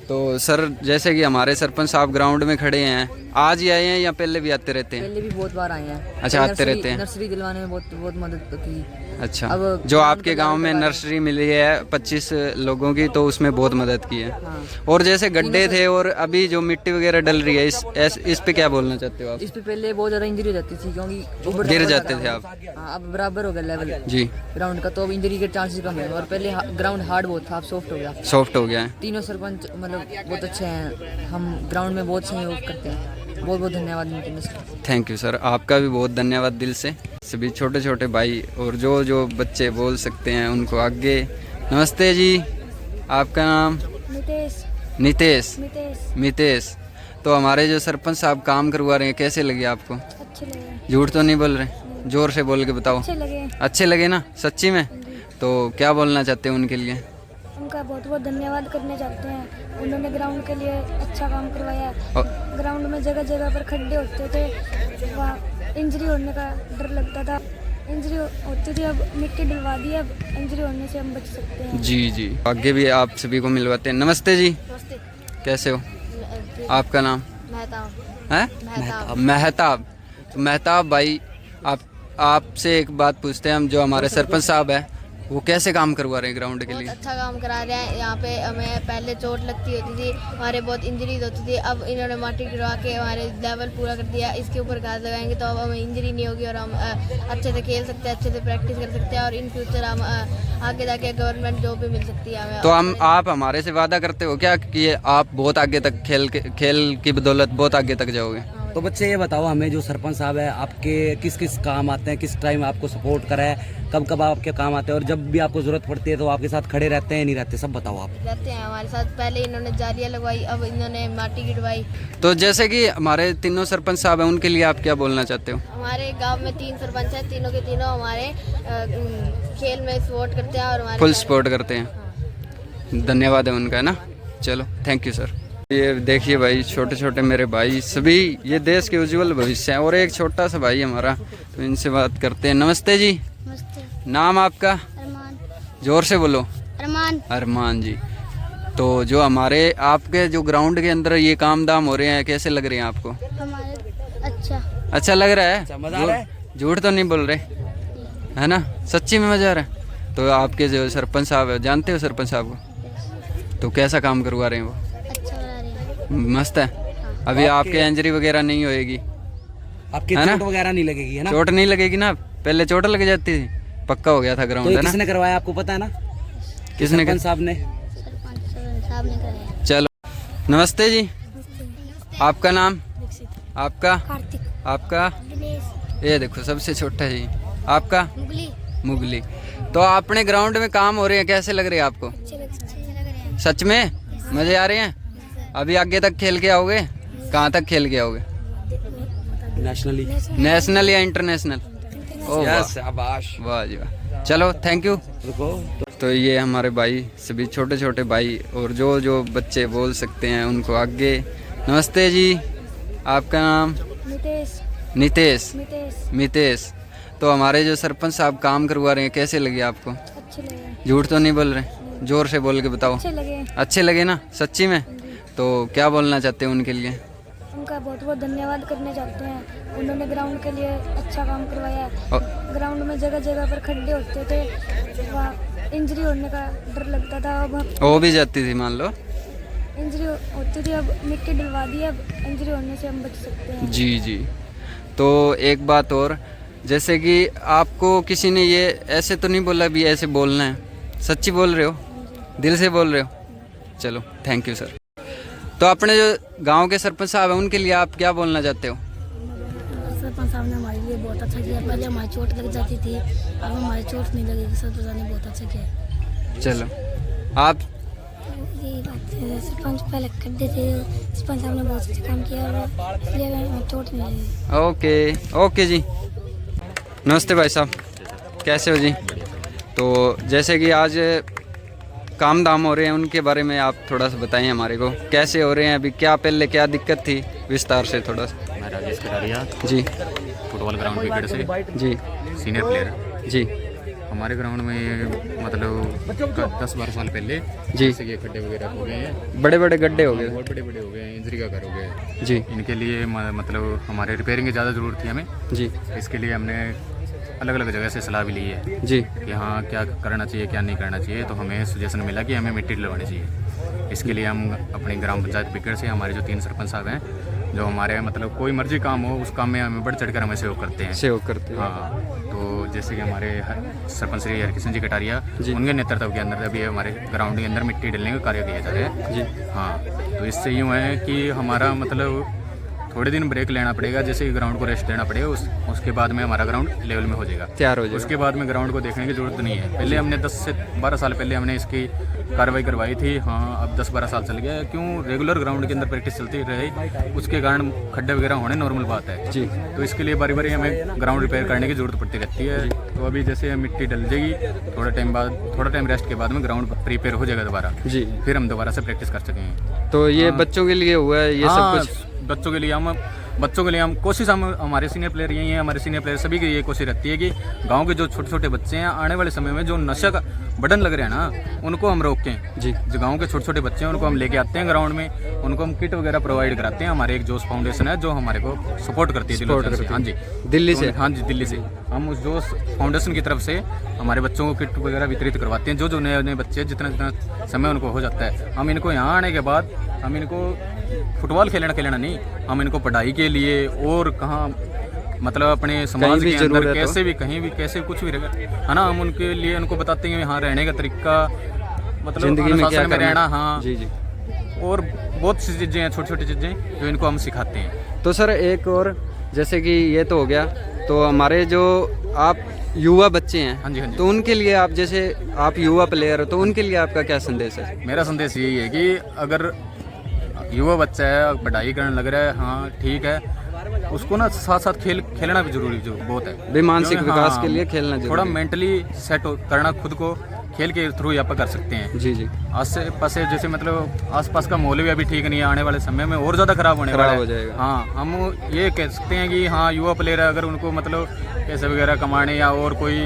तो सर जैसे कि हमारे सरपंच साहब ग्राउंड में खड़े हैं, आज ही आए हैं या पहले भी आते रहते हैं? पहले भी बहुत बार आए हैं। अच्छा, आते रहते हैं। नर्सरी दिलवाने में बहुत मदद की। अच्छा, अब जो आपके गांव में नर्सरी मिली है 25 लोगों की, तो उसमें बहुत मदद की है। हाँ। और जैसे गड्ढे थे और अभी जो मिट्टी वगैरह डल रही है, इस पे क्या बोलना चाहते हो आप? इस पे पहले बहुत ज़्यादा इंजरी हो जाती थी, क्योंकि गिर जाते थे आप? हाँ, अब बराबर हो गया लेवल जी ग्राउंड का, तो अब इंजरी के चांसेस कम है। और पहले ग्राउंड हार्ड बहुत था, अब सॉफ्ट हो गया। सॉफ्ट हो गया है। तीनों सरपंच मतलब बहुत अच्छे हैं, हम ग्राउंड में बहुत सहयोग करते हैं। बहुत बहुत धन्यवाद इनके। थैंक यू सर, आपका भी बहुत धन्यवाद दिल से। सभी छोटे छोटे भाई और जो बच्चे बोल सकते हैं उनको आगे। नमस्ते जी, आपका नाम? नितेश। मितेश। तो हमारे जो सरपंच साहब काम करवा रहे हैं, कैसे लगे आपको? अच्छे लगे। झूठ तो नहीं बोल रहे, जोर से बोल के बताओ। अच्छे लगे ना सच्ची में? तो क्या बोलना चाहते हैं उनके लिए? उनका बहुत बहुत धन्यवाद करना चाहते हैं। उन्होंने ग्राउंड के लिए अच्छा काम करवाया। ग्राउंड में जगह जगह पर खड्डे होते थे, वहाँ इंजरी होने का डर लगता था। इंजरी होती थी, अब मिट्टी डलवा दी, अब इंजरी होने से हम बच सकते हैं। जी जी, आगे भी आप सभी को मिलवाते हैं। नमस्ते जी, नमस्ते। कैसे हो? आपका नाम? मेहताब। है मेहताब। तो मेहताब भाई, आपसे एक बात पूछते हैं हम, जो हमारे सरपंच साहब है वो कैसे काम करवा रहे हैं ग्राउंड के लिए? बहुत अच्छा काम करा रहे हैं। यहाँ पे हमें पहले चोट लगती होती थी, हमारे बहुत इंजरीज होती थी, अब इन्होंने माटी गिरवा के हमारे लेवल पूरा कर दिया। इसके ऊपर घास लगाएंगे तो अब हमें इंजरी नहीं होगी और हम अच्छे से खेल सकते हैं, अच्छे से प्रैक्टिस कर सकते हैं, और इन फ्यूचर हम आगे जाके गवर्नमेंट जॉब भी मिल सकती है हमें। तो आप हमारे से वादा करते हो क्या कि आप बहुत आगे तक खेल की बदौलत बहुत आगे तक जाओगे? तो बच्चे ये बताओ हमें, जो सरपंच साहब है आपके किस किस काम आते हैं, किस टाइम आपको सपोर्ट करा है, कब कब आपके काम आते हैं, और जब भी आपको जरूरत पड़ती है तो आपके साथ खड़े रहते हैं नहीं रहते, सब बताओ आप। रहते हैं हमारे साथ। पहले इन्होंने जालियाँ लगवाई, अब इन्होंने माटी गिरवाई। तो जैसे कि हमारे तीनों सरपंच साहब हैं, उनके लिए आप क्या बोलना चाहते हो? हमारे गांव में 3 सरपंच हैं, तीनों के तीनों हमारे खेल में सपोर्ट करते हैं और हमारे फुल सपोर्ट करते हैं। धन्यवाद है उनका, है ना। चलो थैंक यू सर। ये देखिए भाई, छोटे छोटे मेरे भाई सभी ये देश के उज्जवल भविष्य हैं। और एक छोटा सा भाई हमारा, तो इनसे बात करते हैं। नमस्ते जी। नमस्ते। नाम आपका? अरमान। जोर से बोलो। अरमान। अरमान जी। तो जो हमारे आपके जो ग्राउंड के अंदर ये काम दाम हो रहे हैं, कैसे लग रहे हैं आपको? हमारे अच्छा लग रहा है? मजा आ रहा है? झूठ तो नहीं बोल रहे, है ना? सच्ची में मजा आ रहा है? तो आपके जो सरपंच साहब है, जानते हो सरपंच साहब को? तो कैसा काम करवा रहे हैं वो? अच्छा बना रहे हैं। मस्त है। अभी आपके इंजरी वगैरह नहीं होएगी, आपके है ना? चोट वगैरह नहीं लगेगी, है ना? चोट नहीं लगेगी ना? पहले चोट लग जाती थी, पक्का हो गया था तो ग्राउंड, ये है ना? किसने करवाया आपको पता है ना? किसने सरपंच साहब ने। सरपंच साहब ने कराया। चलो नमस्ते जी। आपका नाम? आपका? कार्तिक। आपका? दिनेश। ये देखो सबसे छोटा जी। आपका? मुगली। मुगली। तो अपने ग्राउंड में काम हो रहे हैं, कैसे लग रहे हैं आपको? अच्छे लग रहे हैं। सच में मजे आ रहे हैं? अभी आगे तक खेल के आओगे? कहाँ तक खेल के आओगे? नेशनली। नेशनल या इंटरनेशनल? ओ वाह, शाबाश। वाह जी वाह। चलो थैंक यू। रुको। तो ये हमारे भाई सभी छोटे छोटे भाई, और जो जो बच्चे बोल सकते हैं उनको आगे। नमस्ते जी। आपका नाम? नितेश। नितेश। मितेश। मितेश। तो हमारे जो सरपंच साहब काम करवा रहे हैं, कैसे लगे आपको? अच्छे लगे। झूठ तो नहीं बोल रहे? जोर से बोल के बताओ। अच्छे लगे। अच्छे लगे ना सच्ची में? तो क्या बोलना चाहते हैं उनके लिए? उनका बहुत बहुत धन्यवाद करना चाहते हैं। उन्होंने ग्राउंड के लिए अच्छा काम करवाया है। ग्राउंड में जगह जगह पर खड्डे होते थे, वहाँ इंजरी होने का डर लगता था। अब हो भी जाती थी मान लो। इंजरी होती थी, अब मिट्टी डलवा दी, अब इंजरी होने से हम बच सकते हैं। जी जी। तो एक बात और, जैसे कि आपको किसी ने ये ऐसे तो नहीं बोला भी ऐसे बोलना है? सच्ची बोल रहे हो? दिल से बोल रहे हो? चलो थैंक यू सर। तो अपने जो गांव के सरपंच साहब हैं उनके लिए आप क्या बोलना चाहते हो? सरपंच साहब ने हमारे लिए बहुत अच्छा किया। पहले हमारी चोट लग जाती थी, अब हमारी चोट नहीं लगेगी। सरपंच साहब ने बहुत अच्छा किया। चलो आप? यही बात है, सरपंच पहले खड्डे थे, सरपंच साहब ने बहुत अच्छा काम किया और इसलिए हमें चोट नहीं लगी। ओके ओके जी। नमस्ते भाई साहब, कैसे हो जी? तो जैसे कि आज काम दाम हो रहे हैं, उनके बारे में आप थोड़ा सा बताएं हमारे को, कैसे हो रहे हैं अभी, क्या पहले क्या दिक्कत थी, विस्तार से थोड़ा सा। मैं राजेश कटारिया जी। फुटबॉल ग्राउंड बिगड़ से जी। Senior player. जी। हमारे ग्राउंड में मतलब 10-12 साल पहले जी। जैसे ये खड्डे वगैरह हो गए हैं, बड़े बड़े गड्ढे हो गए। बहुत बड़े बड़े हो गए हैं, इंजरी का घर हो गया है जी। इनके लिए मतलब हमारे रिपेयरिंग की ज़्यादा ज़रूरत थी हमें। जी। इसके लिए हमने अलग अलग जगह से सलाह भी ली है जी। कि हाँ क्या करना चाहिए क्या नहीं करना चाहिए। तो हमें सजेशन मिला कि हमें मिट्टी डलवानी चाहिए। इसके लिए हम अपनी ग्राम पंचायत बिगड़ से हमारे जो 3 सरपंच साहब हैं, जो हमारे मतलब कोई मर्जी काम हो उस काम में हमें बढ़ चढ़ कर हमें सहयोग करते हैं। सहयोग करते हैं। हाँ, तो जैसे कि हमारे सरपंच श्री हरकिशन जी कटारिया, उनके नेतृत्व के अंदर अभी हमारे ग्राउंड के अंदर मिट्टी डलने का कार्य किया जा रहा है। जी। हाँ, तो इससे यूँ है कि हमारा मतलब थोड़े दिन ब्रेक लेना पड़ेगा, जैसे कि ग्राउंड को रेस्ट देना पड़ेगा, उसके बाद में हमारा ग्राउंड लेवल में हो जाएगा, तैयार हो जाएगा। उसके बाद में ग्राउंड को देखने की ज़रूरत नहीं है। पहले हमने 10 से 12 साल पहले हमने इसकी कार्रवाई करवाई थी। हाँ, अब 10-12 साल चल गया। क्यों? रेगुलर ग्राउंड के अंदर प्रैक्टिस चलती रही, उसके कारण खड्डे वगैरह होने नॉर्मल बात है जी। तो इसके लिए बारी बारी हमें ग्राउंड रिपेयर करने की ज़रूरत पड़ती रहती है। तो अभी जैसे मिट्टी डल जाएगी, थोड़ा टाइम रेस्ट के बाद में ग्राउंड प्रिपेयर हो जाएगा दोबारा जी, फिर हम दोबारा से प्रैक्टिस कर सकेंगे। तो ये बच्चों के लिए हुआ है ये सब कुछ? बच्चों के लिए हम कोशिश, हम हमारे सीनियर प्लेयर यही हैं, हमारे सीनियर प्लेयर सभी की ये कोशिश रहती है कि गांव के जो छोटे छोटे बच्चे हैं, आने वाले समय में जो नशा का बटन लग रहे हैं ना, उनको हम रोकें जी। जो गांव के छोटे छोटे बच्चे हैं उनको हम लेके आते हैं ग्राउंड में, उनको हम किट वगैरह प्रोवाइड कराते हैं। हमारे एक जोश फाउंडेशन है जो हमारे को सपोर्ट करती है हाँ जी, दिल्ली से। हाँ जी, दिल्ली से हम उस जोश फाउंडेशन की तरफ से हमारे बच्चों को किट वगैरह वितरित करवाते हैं। जो नए नए बच्चे जितना जितना समय उनको हो जाता है, हम इनको यहाँ आने के बाद हम इनको फुटबॉल खेलना नहीं, हम इनको पढ़ाई के लिए और कहाँ मतलब अपने समाज के अंदर कैसे भी कहीं भी कैसे कुछ भी है ना, हम उनके लिए उनको बताते हैं यहाँ रहने का तरीका, मतलब जिंदगी में क्या में रहना। हाँ जी जी। और बहुत सी चीज़ें हैं, छोटी छोटी चीज़ें जो इनको हम सिखाते हैं। तो सर एक और, जैसे कि ये तो हो गया, तो हमारे जो आप युवा बच्चे हैं, हाँ जी, हाँ जी, तो उनके लिए आप, जैसे आप युवा प्लेयर हो, तो उनके लिए आपका क्या संदेश है? मेरा संदेश यही है कि अगर युवा बच्चा है, पढ़ाई करने लग रहा है, हाँ ठीक है, उसको ना साथ साथ खेलना भी जरूरी बहुत है। मानसिक विकास के लिए खेलना जरूरी थोड़ा मेंटली सेट करना खुद को, खेल के थ्रू ही आप कर सकते हैं। जी जी। आस पास जैसे मतलब आसपास का माहौल भी अभी ठीक नहीं है, आने वाले समय में और ज़्यादा खराब होने वाला है। हो जाएगा। हाँ, हम ये कह सकते हैं कि हाँ युवा प्लेयर अगर उनको मतलब पैसे वगैरह कमाने या और कोई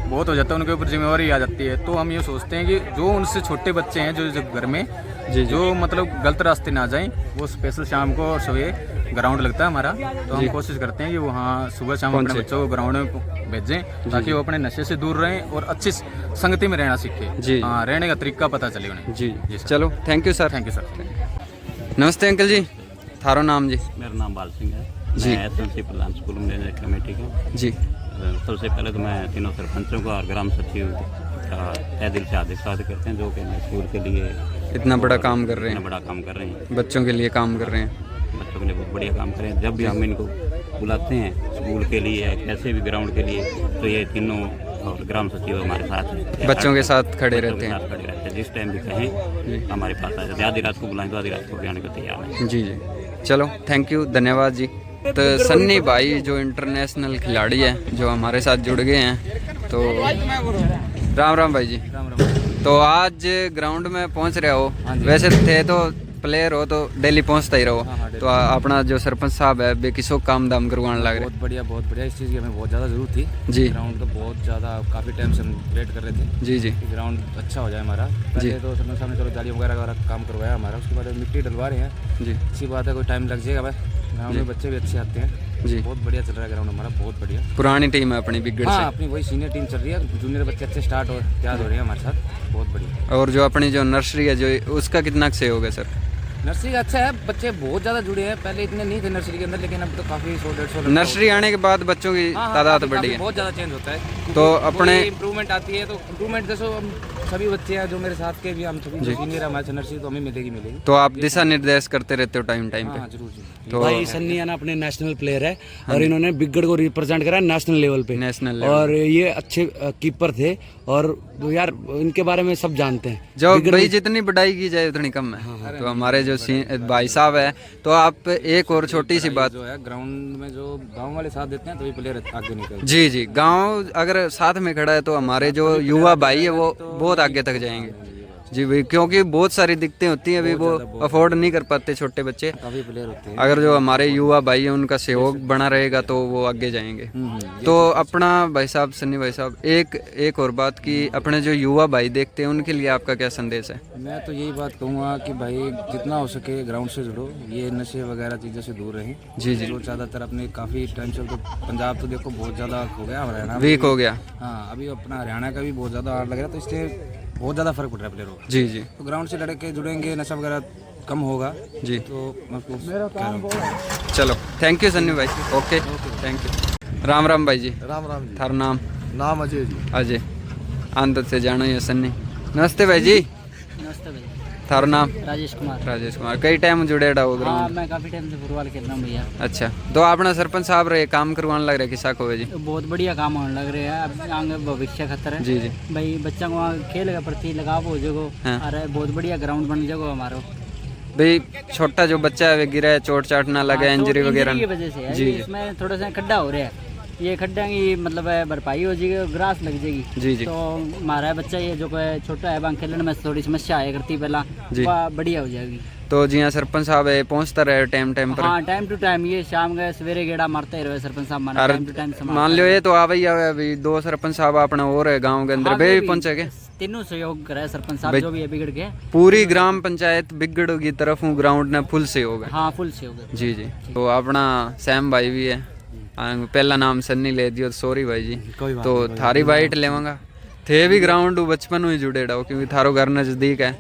बहुत हो जाता है, उनके ऊपर जिम्मेवारी आ जाती है, तो हम ये सोचते हैं कि जो उनसे छोटे बच्चे हैं जो घर में जो मतलब गलत रास्ते ना जाएं, वो स्पेशल शाम को और सुबह ग्राउंड लगता है हमारा, तो हम कोशिश करते हैं कि वो हाँ सुबह शाम अपने बच्चों को ग्राउंड में भेजें ताकि वो अपने नशे से दूर रहें और अच्छी संगति में रहना सीखें। जी। हाँ, रहने का तरीका पता चले उन्हें। जी जी सर। चलो, thank you sir. Thank you sir. नमस्ते अंकल जी, थारो नाम जी? मेरा नाम बाल सिंह है जी। मैं एसएमसी प्रधान स्कूल मैनेजर कमेटी का। जी। सबसे पहले तो मैं तीनों सरपंचों को और ग्राम सचिव का तहे दिल से आदर करते हैं जो कि स्कूल के लिए इतना बड़ा काम कर रहे हैं, इतना बड़ा काम कर रहे हैं, बच्चों के लिए काम कर रहे हैं, बच्चों के लिए बहुत बढ़िया काम कर रहे हैं। जब भी हम इनको बुलाते हैं स्कूल के लिए या कैसे भी ग्राउंड के लिए, तो ये तीनों और ग्राम सचिव हमारे साथ हैं, बच्चों के साथ खड़े रहते हैं। खड़े रहते हैं, जिस टाइम भी कहें हमारे पास आ जाते हैं। आधी रात को बुलाएं तो आधी रात को भी आने को तैयार हैं। जी जी। चलो, थैंक यू, धन्यवाद जी। तो सन्नी भाई जो इंटरनेशनल खिलाड़ी है जो हमारे साथ जुड़ गए हैं, तो राम राम भाई जी। राम राम। तो आज ग्राउंड में पहुंच रहे हो, वैसे थे तो प्लेयर हो तो डेली पहुंचता ही रहो, तो अपना जो सरपंच साहब है बेकिसो काम दाम करवाने लग रहे। बहुत बढ़िया, इस चीज़ की हमें बहुत ज़्यादा ज़रूरत थी जी। ग्राउंड तो बहुत ज़्यादा काफ़ी टाइम से हम वेट कर रहे थे जी जी। कि ग्राउंड अच्छा हो जाए हमारा। पहले तो सरपंच साहब ने चलो जाली वगैरह का काम करवाया हमारा, उसके बाद मिट्टी डलवा रहे हैं जी। अच्छी बात है, कोई टाइम लग जाएगा भाई, ग्राउंड में बच्चे भी अच्छे आते हैं जी। बहुत बढ़िया चल रहा है ग्राउंड हमारा, बहुत बढ़िया। पुरानी टीम है अपनी बिगड़ हाँ, से। अपनी वही सीनियर टीम चल रही है, जूनियर बच्चे अच्छे स्टार्ट और तैयार हो रहे हैं हमारे साथ, बहुत बढ़िया। और जो अपनी जो नर्सरी है जो उसका कितना सहयोग है सर? नर्सरी का अच्छा है, बच्चे बहुत ज़्यादा जुड़े हैं, पहले इतने नहीं थे नर्सरी के अंदर, लेकिन अब तो काफ़ी 100-150 नर्सरी आने के बाद बच्चों की तादाद बढ़ी है, बहुत ज़्यादा चेंज होता है, तो अपने इम्प्रूवमेंट आती है। तो इम्प्रूवमेंट जैसे हम सभी बच्चे हैं जो मेरे साथ के भी, हम सभी सीनियर हमारे नर्सरी तो हमें मिलेगी। तो आप दिशा निर्देश करते रहते हो टाइम टाइम पे? जरूर। तो भाई सन्नी है ना अपने नेशनल प्लेयर है और इन्होंने बिगड़ को रिप्रेजेंट करा नेशनल लेवल पे, नेशनल और ये अच्छे कीपर थे और यार इनके बारे में सब जानते हैं। जो भाई जितनी बढ़ाई की जाए उतनी कम है। तो हमारे जो भाई साहब है, तो आप एक और छोटी सी बात जो है ग्राउंड में जो गांव वाले साथ देते हैं तभी प्लेयर आगे निकलते हैं। जी जी। गांव अगर साथ में खड़ा है तो हमारे जो युवा भाई है वो बहुत आगे तक जाएंगे जी भाई, क्योंकि बहुत सारी दिक्कतें होती हैं अभी, वो अफोर्ड नहीं कर पाते छोटे बच्चे, काफी प्लेयर होते हैं। अगर जो हमारे युवा भाई हैं उनका सहयोग बना रहेगा तो वो आगे जाएंगे। तो अपना भाई साहब, सन्नी भाई साहब, एक और बात कि अपने जो युवा भाई देखते हैं उनके लिए आपका क्या संदेश है? मैं तो यही बात कहूँगा कि भाई जितना हो सके ग्राउंड से जुड़ो, ये नशे वगैरह चीज़ों से दूर रहें। जी जी। जो ज़्यादातर अपने काफ़ी टाइम से तो पंजाब तो देखो बहुत ज़्यादा हो गया, हरियाणा वीक हो गया। हाँ, अभी अपना हरियाणा का भी बहुत ज़्यादा हार्ड लग रहा है, तो इससे बहुत ज़्यादा फर्क पड़ रहा है प्लेयरों को। जी जी। तो ग्राउंड से लड़के जुड़ेंगे, नशा वगैरह कम होगा जी। तो मैं आपको चलो, थैंक यू सन्नी भाई। Okay, thank you. Ram Ram भाई जी। राम राम जी। थार नाम? नाम अजय जी। अजय। आंदत से जानो ये सन्नी। नमस्ते भाई जी। नमस्ते भाई। थार नाम? राजेश कुमार। राजेश कुमार। कई टाइम जुड़े हो ग्राउंड? हाँ, मैं काफ़ी टाइम से फुटबॉल खेल रहा हूँ भैया। अच्छा, तो अपना सरपंच साहब रहे काम करवाने लग रहे किसा को जी? बहुत बढ़िया काम होने लग रहे हैं, अब आगे भविष्य खतर है। जी जी। भाई बच्चा को खेल के प्रति लगाव हो जाएगा। हाँ। अरे बहुत बढ़िया ग्राउंड बन जाएगा हमारा। भाई छोटा जो बच्चा है गिरा है, चोट चाट ना लगे, इंजरी वगैरह की वजह से है। जी। इसमें थोड़ा सा खड्डा हो रहा है, ये खड्डा की मतलब भरपाई हो जाएगी और ग्रास लग जाएगी। जी जी। तो हमारा बच्चा ये जो छोटा है, खेलने में थोड़ी समस्या आया करती पहला, वह बढ़िया हो जाएगी। तो जी हाँ, सरपंच साहब है पहुँचता रहे टाइम पर? हाँ, टाइम टू टाइम, ये शाम के सवेरे गेड़ा मारते ही रहे सरपंच साहब, टाइम टू टाइम। मान लो ये तो आ ही अभी 2 सरपंच साहब अपना और है गाँव के अंदर, वे भी पहुँचे के? तीनों सहयोग करे सरपंच साहब जो भी है बिगड़ के। पूरी ग्राम पंचायत बिगड़ की तरफ ग्राउंड ने फुल सहयोग है। हाँ, फुल सहयोग। जी जी। तो अपना सैम भाई भी है, पहला नाम सन्नी ले दियो, सॉरी भाई जी। तो थारी बाइट लेवांगा थे भी ग्राउंड बचपन में जुड़े रहो क्योंकि थारो घर नज़दीक है।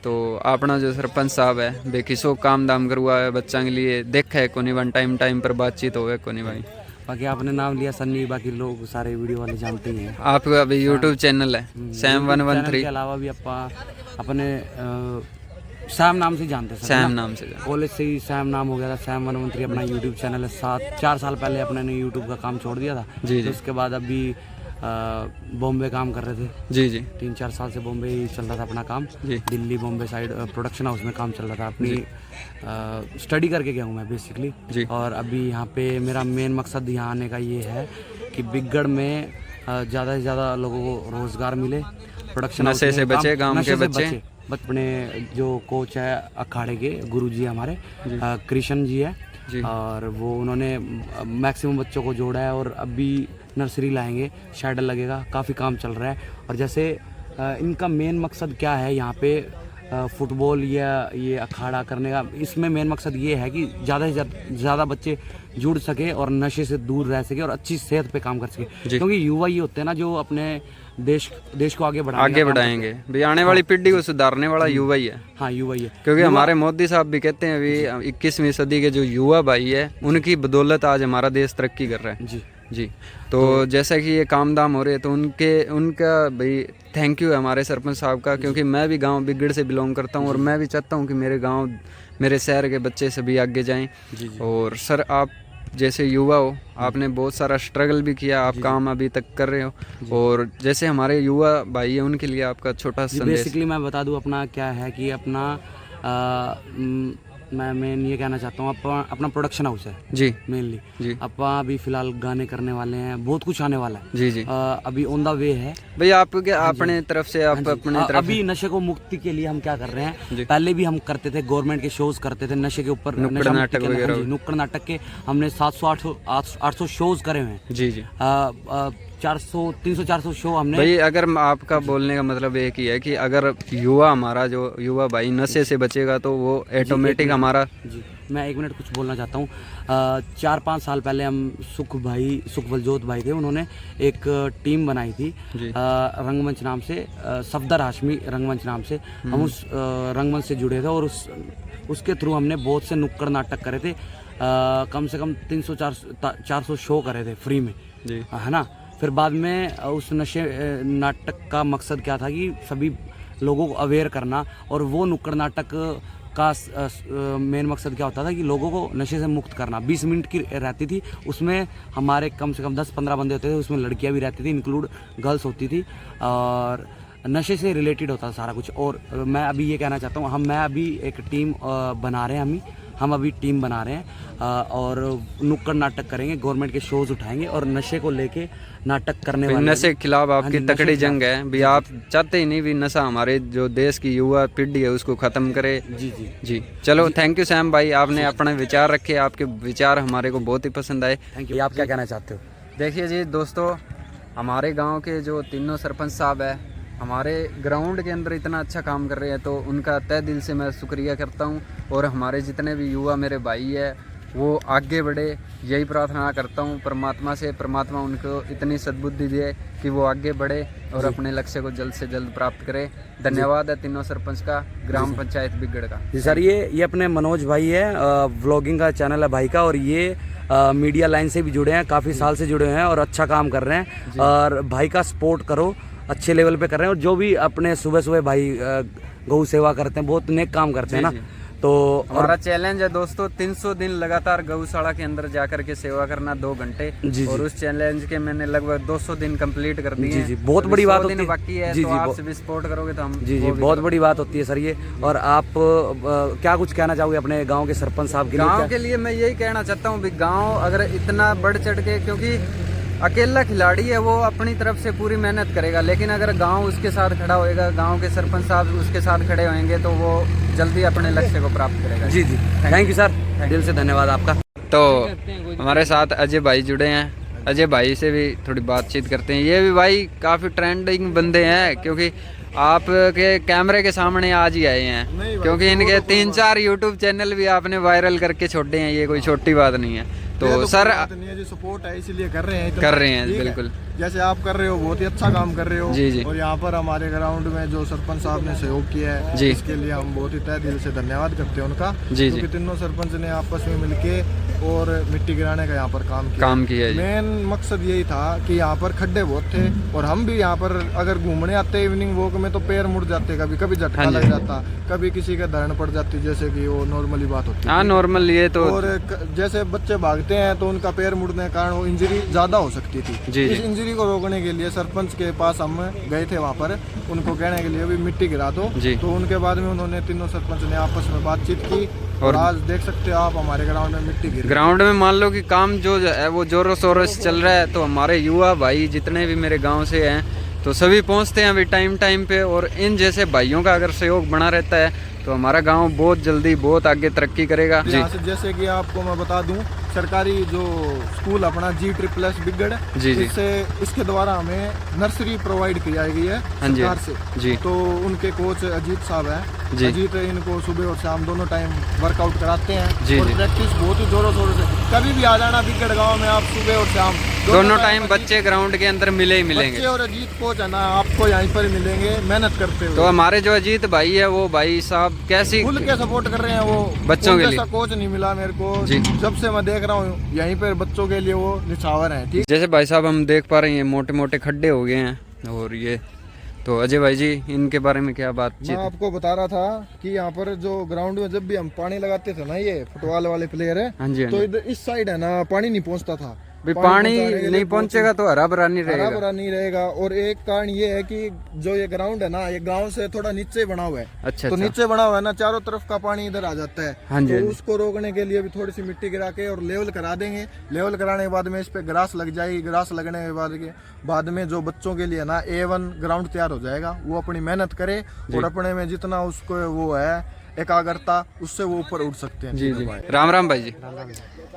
तो अपना जो सरपंच साहब है बेकिसो काम दाम करवा है बच्चा के लिए, देखा है कोनी वन टाइम पर बातचीत हो कोनी भाई। बाकी आपने नाम लिया सन्नी, बाकी लोग सारे वीडियो वाले जानते ही हैं। आपका अभी यूट्यूब चैनल है सैम 113 के अलावा भी अपने सैम नाम से जानते हैं। सैम नाम से कॉलेज से ही सैम नाम हो गया था। सैम 113 अपना यूट्यूब चैनल है। 4 साल पहले अपने ने यूट्यूब का काम छोड़ दिया था। जी जी। उसके बाद अभी बॉम्बे काम कर रहे थे। जी जी। 3-4 साल से बॉम्बे ही चल रहा था अपना काम। जी। Delhi Bombay side production house में काम चल रहा था। अपनी स्टडी करके गया हूँ मैं बेसिकली। जी। और अभी यहाँ पे मेरा मेन मकसद यहाँ आने का ये है कि बिगड़ में ज़्यादा से ज़्यादा लोगों को रोज़गार मिले, प्रोडक्शन नशे से बचे गांव के बच्चे। अपने जो कोच है अखाड़े के गुरुजी हमारे कृष्ण जी है और वो उन्होंने मैक्सिमम बच्चों को जोड़ा है और अभी नर्सरी लाएंगे, शेडल लगेगा, काफ़ी काम चल रहा है। और जैसे इनका मेन मकसद क्या है यहाँ पे फुटबॉल या ये अखाड़ा करने का, इसमें मेन मकसद ये है कि ज़्यादा से ज़्यादा बच्चे जुड़ सके और नशे से दूर रह सके और अच्छी सेहत पे काम कर सके, क्योंकि युवा ये होते हैं ना जो अपने देश को आगे बढ़ाएंगे। भी आने वाली पीढ़ी को सुधारने वाला युवा ही है। हाँ, युवा ही है, क्योंकि हमारे मोदी साहब भी कहते हैं अभी 21वीं सदी के जो युवा भाई है उनकी बदौलत आज हमारा देश तरक्की कर रहा है। जी तो जैसा कि ये काम दाम हो रहे हैं तो उनका भाई थैंक यू है हमारे सरपंच साहब का, क्योंकि मैं भी गांव बिगड़ से बिलोंग करता हूं और मैं भी चाहता हूं कि मेरे गांव मेरे शहर के बच्चे सभी आगे जाएं। और सर आप जैसे युवा हो, आपने बहुत सारा स्ट्रगल भी किया, आप काम अभी तक कर रहे हो और जैसे हमारे युवा भाई है उनके लिए आपका छोटा संदेश। बेसिकली मैं बता दूं अपना क्या है कि अपना मैं ये कहना चाहता हूँ अपना प्रोडक्शन हाउस है जी मेनली जी। अपना अभी फिलहाल गाने करने वाले हैं, बहुत कुछ आने वाला है जी। अभी ऑन द वे है भाई। आप अपने तरफ से आप अपने तरफ अभी नशे को मुक्ति के लिए हम क्या कर रहे हैं, पहले भी हम करते थे, गवर्नमेंट के शोज करते थे नशे के ऊपर, नुक्कड़ नाटक के हमने 700-800 शोज करे हुए हैं जी। 300-400 शो हमने। भाई अगर आपका बोलने का मतलब एक ही है कि अगर युवा हमारा जो युवा भाई नशे से बचेगा तो वो ऑटोमेटिक हमारा जी। मैं 1 मिनट कुछ बोलना चाहता हूँ। 4-5 साल पहले हम सुखवलजोत भाई थे, उन्होंने एक टीम बनाई थी रंगमंच नाम से, सफदर हाशमी रंगमंच नाम से। हम उस रंगमंच से जुड़े थे और उसके थ्रू हमने बहुत से नुक्कड़ नाटक करे थे, कम से कम 300-400 शो करे थे फ्री में जी, है ना। फिर बाद में उस नशे नाटक का मकसद क्या था कि सभी लोगों को अवेयर करना, और वो नुक्कड़ नाटक का मेन मकसद क्या होता था कि लोगों को नशे से मुक्त करना। 20 मिनट की रहती थी, उसमें हमारे कम से कम 10-15 बंदे होते थे, उसमें लड़कियां भी रहती थी, इंक्लूड गर्ल्स होती थी, और नशे से रिलेटेड होता था सारा कुछ। और मैं अभी ये कहना चाहता हूँ, मैं अभी एक टीम बना रहे हैं, हम अभी टीम बना रहे हैं और नुक्कड़ नाटक करेंगे, गवर्नमेंट के शोज उठाएंगे और नशे को लेके नाटक करने वाले। नशे के खिलाफ आपकी तकड़ी जंग है भी। आप चाहते ही नहीं भी नशा हमारे जो देश की युवा पीढ़ी है उसको खत्म करे। जी चलो थैंक यू सैम भाई, आपने अपने विचार रखे, आपके विचार हमारे को बहुत ही पसंद आए। Thank you. आप क्या कहना चाहते हो? देखिए जी दोस्तों, हमारे गाँव के जो तीनों सरपंच साहब है हमारे ग्राउंड के अंदर इतना अच्छा काम कर रहे हैं, तो उनका तहे दिल से मैं शुक्रिया करता हूं। और हमारे जितने भी युवा मेरे भाई है वो आगे बढ़े, यही प्रार्थना करता हूं परमात्मा से, परमात्मा उनको इतनी सद्बुद्धि दे कि वो आगे बढ़े और अपने लक्ष्य को जल्द से जल्द प्राप्त करे। धन्यवाद है तीनों सरपंच का, ग्राम पंचायत बिगड़ का। जी सर, ये अपने मनोज भाई है, व्लॉगिंग का चैनल है भाई का, और ये मीडिया लाइन से भी जुड़े हैं, काफ़ी साल से जुड़े हैं और अच्छा काम कर रहे हैं। और भाई का सपोर्ट करो, अच्छे लेवल पे कर रहे हैं। और जो भी अपने सुबह भाई गौ सेवा करते हैं, बहुत नेक काम करते हैं ना। तो हमारा चैलेंज है दोस्तों 300 दिन लगातार गौशाला के अंदर जाकर के सेवा करना 2 घंटे, और उस चैलेंज के मैंने लगभग 200 दिन कंप्लीट कर दिए। जी बहुत बड़ी बात होती है, बाकी है तो आप सभी सपोर्ट करोगे तो हम जी बहुत बड़ी बात होती है सर ये। और आप क्या कुछ कहना चाहोगे अपने गाँव के सरपंच साहब के लिए? गाँव के लिए मैं यही कहना चाहता हूँ, गाँव अगर इतना बढ़ चढ़ के, क्योंकि अकेला खिलाड़ी है वो अपनी तरफ से पूरी मेहनत करेगा, लेकिन अगर गांव उसके साथ खड़ा होएगा, गांव के सरपंच साहब उसके साथ खड़े होंगे तो वो जल्दी अपने लक्ष्य को प्राप्त करेगा। जी थैंक यू सर, दिल से धन्यवाद आपका। तो हमारे साथ अजय भाई जुड़े हैं, अजय भाई से भी थोड़ी बातचीत करते हैं। ये भी भाई काफ़ी ट्रेंडिंग बंदे हैं, क्योंकि आपके कैमरे के सामने आज ही आए हैं, क्योंकि इनके 3-4 यूट्यूब चैनल भी आपने वायरल करके छोड़े हैं, ये कोई छोटी बात नहीं है। तो सर सपोर्ट है इसीलिए कर रहे हैं बिल्कुल, जैसे आप कर रहे हो, बहुत ही अच्छा काम कर रहे हो। जी। और यहाँ पर हमारे ग्राउंड में जो सरपंच साहब ने सहयोग किया है जी, इसके लिए हम बहुत ही तहे दिल से धन्यवाद करते हैं उनका। जी क्योंकि तीनों सरपंच ने आपस में मिलके और मिट्टी गिराने का यहाँ पर काम किया। मेन मकसद यही था कि यहाँ पर खड्डे बहुत थे, और हम भी यहाँ पर अगर घूमने आते इवनिंग वॉक में तो पैर मुड़ जाते, कभी झटका लग जाता, कभी किसी का धरण पड़ जाती, जैसे कि वो नॉर्मली बात होती है। नॉर्मल ये तो, और जैसे बच्चे भागते हैं तो उनका पैर मुड़ने के कारण वो इंजरी ज्यादा हो सकती थी। इस इंजरी को रोकने के लिए सरपंच के पास हम गए थे, वहाँ पर उनको कहने के लिए भी मिट्टी गिरा दो। तो उनके बाद में उन्होंने तीनों सरपंच ने आपस में बातचीत की, और आज देख सकते हो आप हमारे ग्राउंड में मिट्टी गिर, ग्राउंड में मान लो कि काम जो है वो जोरों शोरों से चल रहा है। तो हमारे युवा भाई जितने भी मेरे गांव से हैं तो सभी पहुंचते हैं अभी टाइम टाइम पे, और इन जैसे भाइयों का अगर सहयोग बना रहता है तो हमारा गांव बहुत जल्दी बहुत आगे तरक्की करेगा। जी यहाँ से जैसे कि आपको मैं बता दूं, सरकारी जो स्कूल अपना G++ बिगड़, जी जी इससे इसके द्वारा हमें नर्सरी प्रोवाइड की जाएगी है हाँ जी सरकार से। जी तो उनके कोच अजीत साहब हैं जी। अजीत इनको सुबह और शाम दोनों टाइम वर्कआउट कराते हैं जी और जी। प्रैक्टिस बहुत ही जोरों शोरों से, कभी भी आ जाना बिगड़ गाँव में आप सुबह और शाम दोनों टाइम बच्चे ग्राउंड के अंदर मिले ही मिलेंगे। बच्चे और अजीत कोच है ना, आपको यहीं पर मिलेंगे मेहनत करते हुए। तो हमारे जो अजीत भाई है वो भाई साहब कैसी खुल के सपोर्ट कर रहे हैं, वो बच्चों के लिए। कोच नहीं मिला मेरे को जी। जब से मैं देख रहा हूँ यहीं पर बच्चों के लिए वो निछावर है। ठीक, जैसे भाई साहब हम देख पा रहे हैं मोटे मोटे खड्डे हो गए हैं, और ये तो अजय भाई जी इनके बारे में क्या बातचीत? मैं आपको बता रहा था कि यहाँ पर जो ग्राउंड में जब भी हम पानी लगाते थे ना, ये फुटबॉल वाले प्लेयर है, हाँ जी हाँ तो जी। इधर इस साइड है ना पानी नहीं पहुँचता था। पानी नहीं पहुंचेगा तो हरा भरा नहीं हरा रहेगा। भरा नहीं रहेगा। और एक कारण ये है कि जो ये ग्राउंड है ना, ये गांव से थोड़ा नीचे बना हुआ है। अच्छा तो अच्छा। नीचे बना हुआ है ना, चारों तरफ का पानी इधर आ जाता है। हाँ जी, तो हाँ जी। उसको रोकने के लिए भी थोड़ी सी मिट्टी गिरा के और लेवल करा देंगे। लेवल कराने के बाद में इस पे ग्रास लग जाएगी। ग्रास लगने के बाद में जो बच्चों के लिए ना A1 ग्राउंड तैयार हो जाएगा। वो अपनी मेहनत करे और अपने में जितना उसको वो है एकाग्रता, उससे वो ऊपर उठ सकते हैं। जी जी। राम राम भाई जी।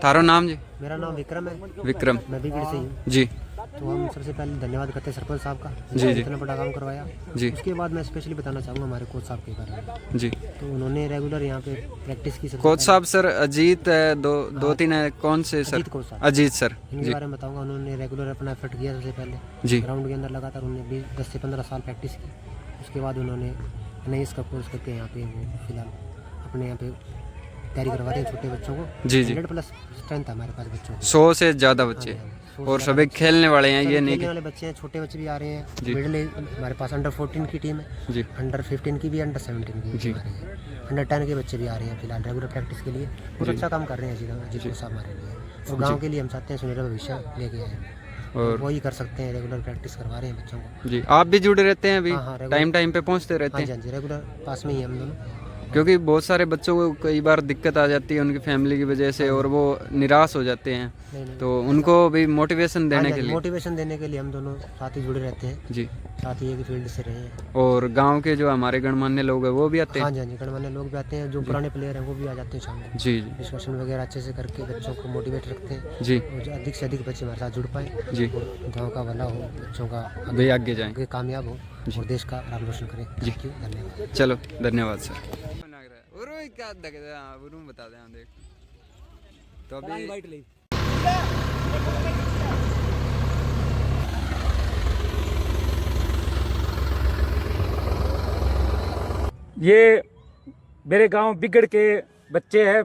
थारो नाम जी? मेरा नाम विक्रम है। विक्रम। मैं बिगड़ से हूँ जी। तो हम सबसे पहले धन्यवाद करते हैं सरपंच साहब का, जी जी। इतना बड़ा काम करवाया। जी। उसके बाद मैं स्पेशली बताना चाहूँगा हमारे कोच साहब के बारे में। जी। तो उन्होंने रेगुलर यहाँ पे प्रैक्टिस की। कोच साहब सर अजीत है, दो तीन है, कौन से सर? अजीत कोच साहब। अजीत सर। इनके बारे में बताऊँगा। उन्होंने रेगुलर अपना एफर्ट किया सबसे पहले जी। ग्राउंड के अंदर लगातार उन्होंने 10 से 15 साल प्रैक्टिस की। उसके बाद उन्होंने NIS का कोर्स करके यहाँ पे वो फिलहाल अपने यहाँ पे तैयारी करवा रहे हैं छोटे बच्चों को। जी जी। 100+ स्ट्रेंथ है हमारे पास बच्चों की। 100 से ज़्यादा बच्चे और सभी खेलने वाले हैं। ये नहीं खेलने वाले बच्चे हैं, छोटे बच्चे भी आ रहे हैं। जी। मिडिल एज हमारे पास अंडर 14 की टीम है जी। अंडर 15 की भी, अंडर 17 की भी आ रही है। अंडर 10 के बच्चे भी आ रहे हैं फिलहाल रेगुलर प्रैक्टिस के लिए। बहुत अच्छा काम कर रहे हैं अजीत साहब हमारे लिए। और गांव के लिए हम चाहते हैं सुनहरा भविष्य लेके आए, और वही कर सकते हैं। रेगुलर प्रैक्टिस करवा रहे हैं बच्चों को। जी। आप भी जुड़े रहते हैं अभी? हाँ, टाइम पे पहुंचते रहते हैं? हाँ जी, रेगुलर पास में ही हम दोनों। क्योंकि बहुत सारे बच्चों को कई बार दिक्कत आ जाती है उनकी फैमिली की वजह से, और वो निराश हो जाते हैं। नहीं। तो उनको भी मोटिवेशन देने के लिए मोटिवेशन देने के लिए हम दोनों साथ ही जुड़े रहते हैं। जी। साथ ही एक फील्ड से रहे हैं। और गांव के जो हमारे गणमान्य लोग हैं वो भी आते हैं? हाँ जी, गणमान्य लोग भी आते हैं। जो पुराने प्लेयर हैं वो भी आ जाते हैं शाम को। जी जी। डिस्कशन वगैरह अच्छे से करके बच्चों को मोटिवेट रखते हैं। जी। और जो अधिक से अधिक बच्चे हमारे साथ जुड़ पाए। जी। गांव का भला हो, बच्चों का आगे जाएं, आगे कामयाब हो और देश का नाम रोशन करें। जी। धन्यवाद। चलो धन्यवाद सर। क्या बता दें देख तो अभी ये मेरे गांव बिगड़ के बच्चे हैं।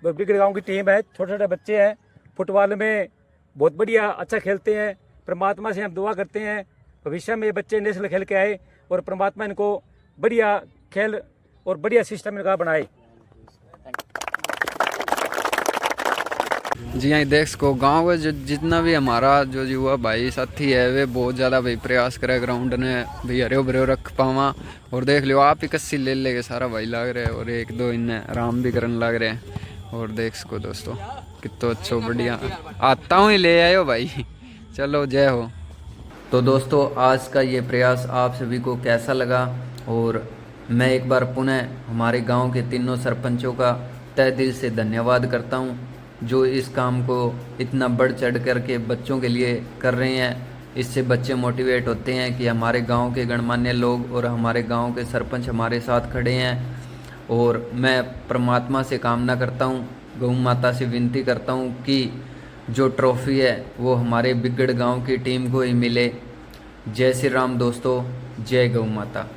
बिगड़ गांव की टीम है, छोटे छोटे बच्चे हैं। फुटबॉल में बहुत बढ़िया अच्छा खेलते हैं। परमात्मा से हम दुआ करते हैं भविष्य में ये बच्चे नेशनल खेल के आए और परमात्मा इनको बढ़िया खेल और बढ़िया सिस्टम इनका बनाए। जी हाँ, देख सको गाँव का जो जितना भी हमारा जो युवा भाई साथी है वे बहुत ज़्यादा भाई प्रयास करे ग्राउंड ने भाई हरे भरे रख पावा। और देख लियो आप ही कस्सी ले लेके सारा भाई लाग रहे हैं, और एक दो इन्हें आराम भी करने लग रहे हैं। और देख सको दोस्तों कितना अच्छा बढ़िया आता हूँ ही ले आयो भाई। चलो जय हो। तो दोस्तों आज का ये प्रयास आप सभी को कैसा लगा, और मैं एक बार पुनः हमारे गाँव के तीनों सरपंचों का तहे दिल से धन्यवाद करता हूँ जो इस काम को इतना बढ़ चढ़ करके बच्चों के लिए कर रहे हैं। इससे बच्चे मोटिवेट होते हैं कि हमारे गांव के गणमान्य लोग और हमारे गांव के सरपंच हमारे साथ खड़े हैं। और मैं परमात्मा से कामना करता हूं, गौ माता से विनती करता हूं कि जो ट्रॉफी है वो हमारे बिगड़ गांव की टीम को ही मिले। जय श्री राम दोस्तों, जय गौ माता।